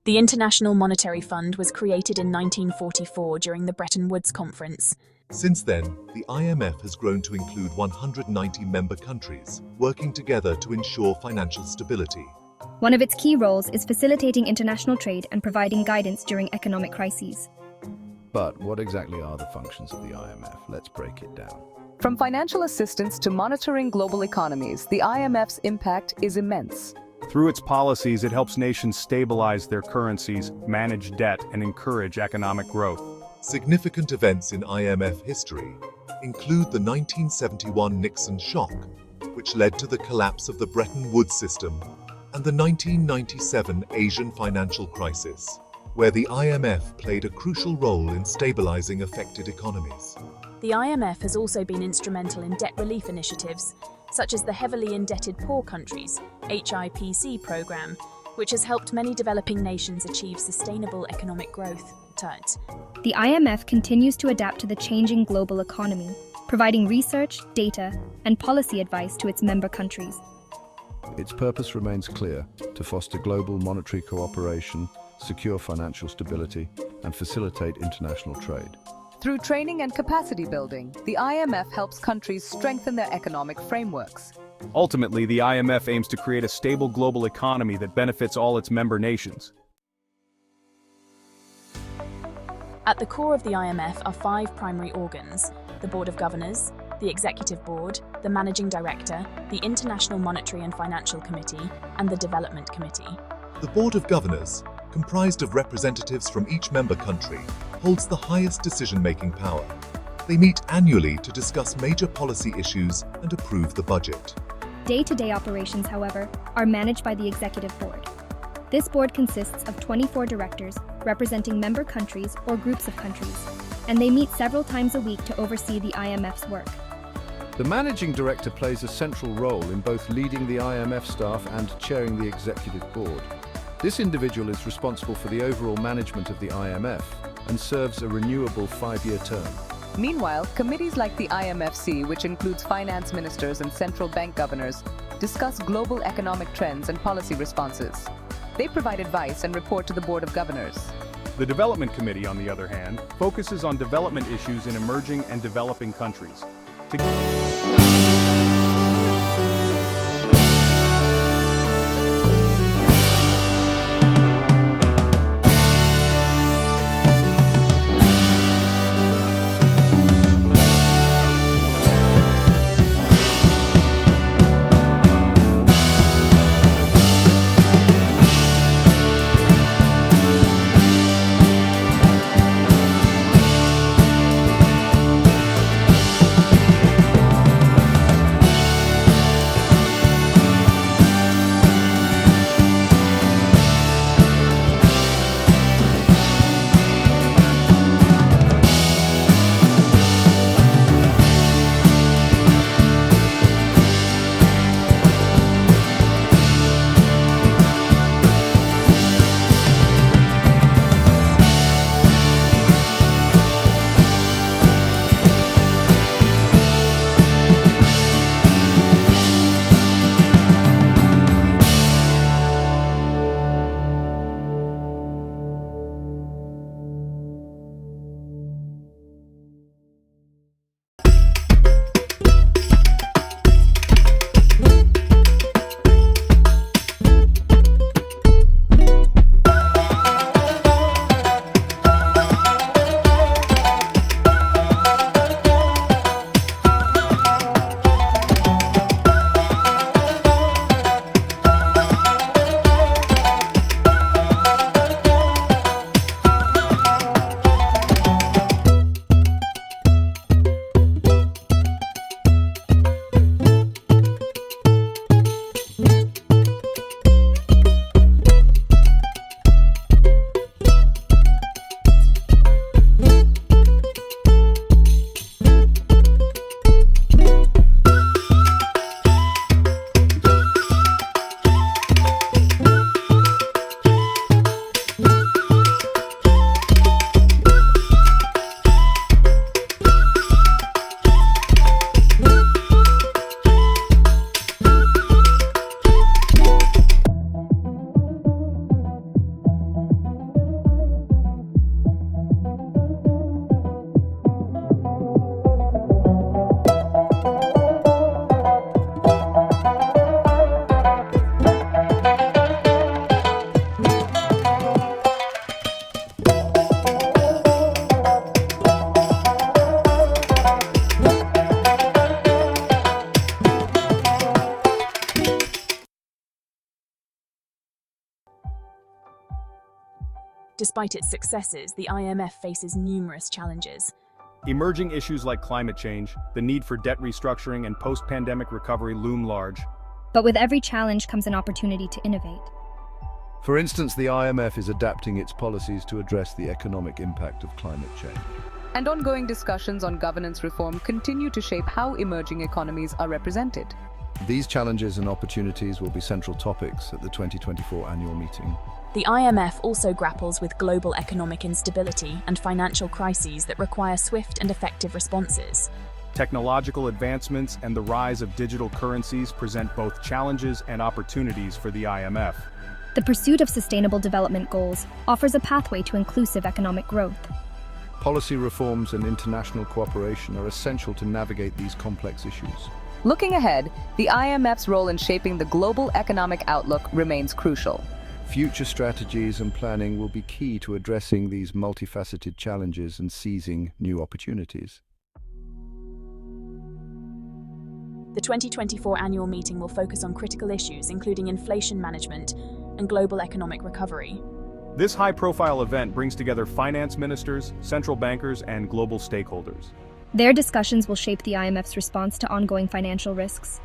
The International Monetary Fund was created in 1944 during the Bretton Woods Conference. Since then, the IMF has grown to include 190 member countries, working together to ensure financial stability. One of its key roles is facilitating international trade and providing guidance during economic crises. But what exactly are the functions of the IMF? Let's break it down. From financial assistance to monitoring global economies, the IMF's impact is immense. Through its policies, it helps nations stabilize their currencies, manage debt, and encourage economic growth. Significant events in IMF history include the 1971 Nixon shock, which led to the collapse of the Bretton Woods system, and the 1997 Asian financial crisis, where the IMF played a crucial role in stabilizing affected economies. The IMF has also been instrumental in debt relief initiatives, such as the Heavily Indebted Poor Countries (HIPC) program, which has helped many developing nations achieve sustainable economic growth. The IMF continues to adapt to the changing global economy, providing research, data, and policy advice to its member countries. Its purpose remains clear: to foster global monetary cooperation, secure financial stability, and facilitate international trade. Through training and capacity building, the IMF helps countries strengthen their economic frameworks. Ultimately, the IMF aims to create a stable global economy that benefits all its member nations. At the core of the IMF are 5 primary organs: the Board of Governors, the Executive Board, the Managing Director, the International Monetary and Financial Committee, and the Development Committee. The Board of Governors, comprised of representatives from each member country, holds the highest decision-making power. They meet annually to discuss major policy issues and approve the budget. Day-to-day operations, however, are managed by the Executive Board. This board consists of 24 directors representing member countries or groups of countries, and they meet several times a week to oversee the IMF's work. The managing director plays a central role in both leading the IMF staff and chairing the executive board. This individual is responsible for the overall management of the IMF and serves a renewable 5-year term. Meanwhile, committees like the IMFC, which includes finance ministers and central bank governors, discuss global economic trends and policy responses. They provide advice and report to the Board of Governors. The Development Committee, on the other hand, focuses on development issues in emerging and developing countries. Despite its successes, the IMF faces numerous challenges. Emerging issues like climate change, the need for debt restructuring, and post-pandemic recovery loom large. But with every challenge comes an opportunity to innovate. For instance, the IMF is adapting its policies to address the economic impact of climate change. And ongoing discussions on governance reform continue to shape how emerging economies are represented. These challenges and opportunities will be central topics at the 2024 annual meeting. The IMF also grapples with global economic instability and financial crises that require swift and effective responses. Technological advancements and the rise of digital currencies present both challenges and opportunities for the IMF. The pursuit of sustainable development goals offers a pathway to inclusive economic growth. Policy reforms and international cooperation are essential to navigate these complex issues. Looking ahead, the IMF's role in shaping the global economic outlook remains crucial. Future strategies and planning will be key to addressing these multifaceted challenges and seizing new opportunities. The 2024 annual meeting will focus on critical issues including inflation management and global economic recovery. This high-profile event brings together finance ministers, central bankers, and global stakeholders. Their discussions will shape the IMF's response to ongoing financial risks.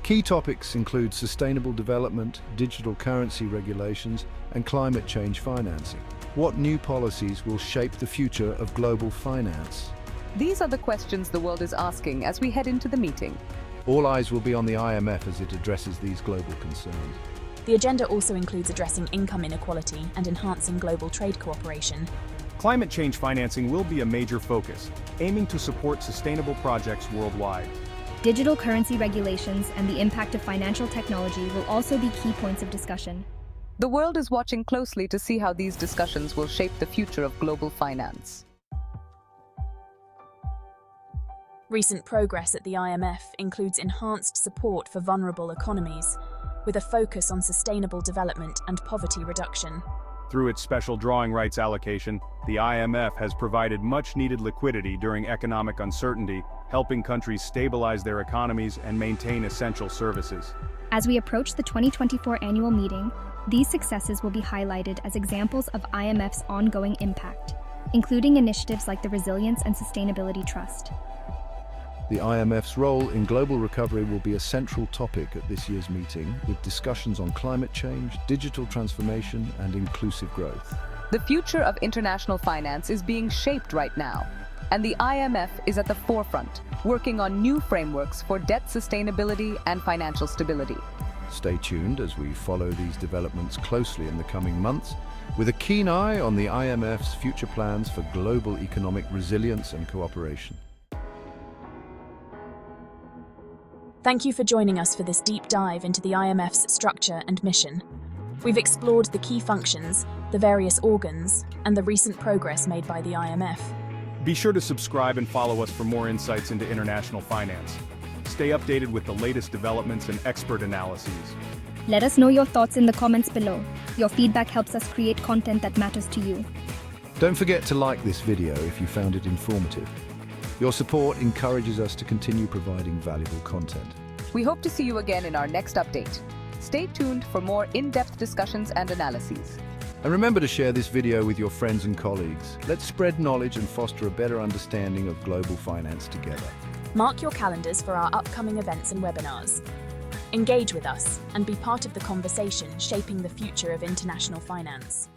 Key topics include sustainable development, digital currency regulations, and climate change financing. What new policies will shape the future of global finance? These are the questions the world is asking as we head into the meeting. All eyes will be on the IMF as it addresses these global concerns. The agenda also includes addressing income inequality and enhancing global trade cooperation. Climate change financing will be a major focus, aiming to support sustainable projects worldwide. Digital currency regulations and the impact of financial technology will also be key points of discussion. The world is watching closely to see how these discussions will shape the future of global finance. Recent progress at the IMF includes enhanced support for vulnerable economies, with a focus on sustainable development and poverty reduction. Through its special drawing rights allocation, the IMF has provided much-needed liquidity during economic uncertainty, helping countries stabilize their economies and maintain essential services. As we approach the 2024 annual meeting, these successes will be highlighted as examples of IMF's ongoing impact, including initiatives like the Resilience and Sustainability Trust. The IMF's role in global recovery will be a central topic at this year's meeting, with discussions on climate change, digital transformation, and inclusive growth. The future of international finance is being shaped right now, and the IMF is at the forefront, working on new frameworks for debt sustainability and financial stability. Stay tuned as we follow these developments closely in the coming months, with a keen eye on the IMF's future plans for global economic resilience and cooperation. Thank you for joining us for this deep dive into the IMF's structure and mission. We've explored the key functions, the various organs, and the recent progress made by the IMF. Be sure to subscribe and follow us for more insights into international finance. Stay updated with the latest developments and expert analyses. Let us know your thoughts in the comments below. Your feedback helps us create content that matters to you. Don't forget to like this video if you found it informative. Your support encourages us to continue providing valuable content. We hope to see you again in our next update. Stay tuned for more in-depth discussions and analyses. And remember to share this video with your friends and colleagues. Let's spread knowledge and foster a better understanding of global finance together. Mark your calendars for our upcoming events and webinars. Engage with us and be part of the conversation shaping the future of international finance.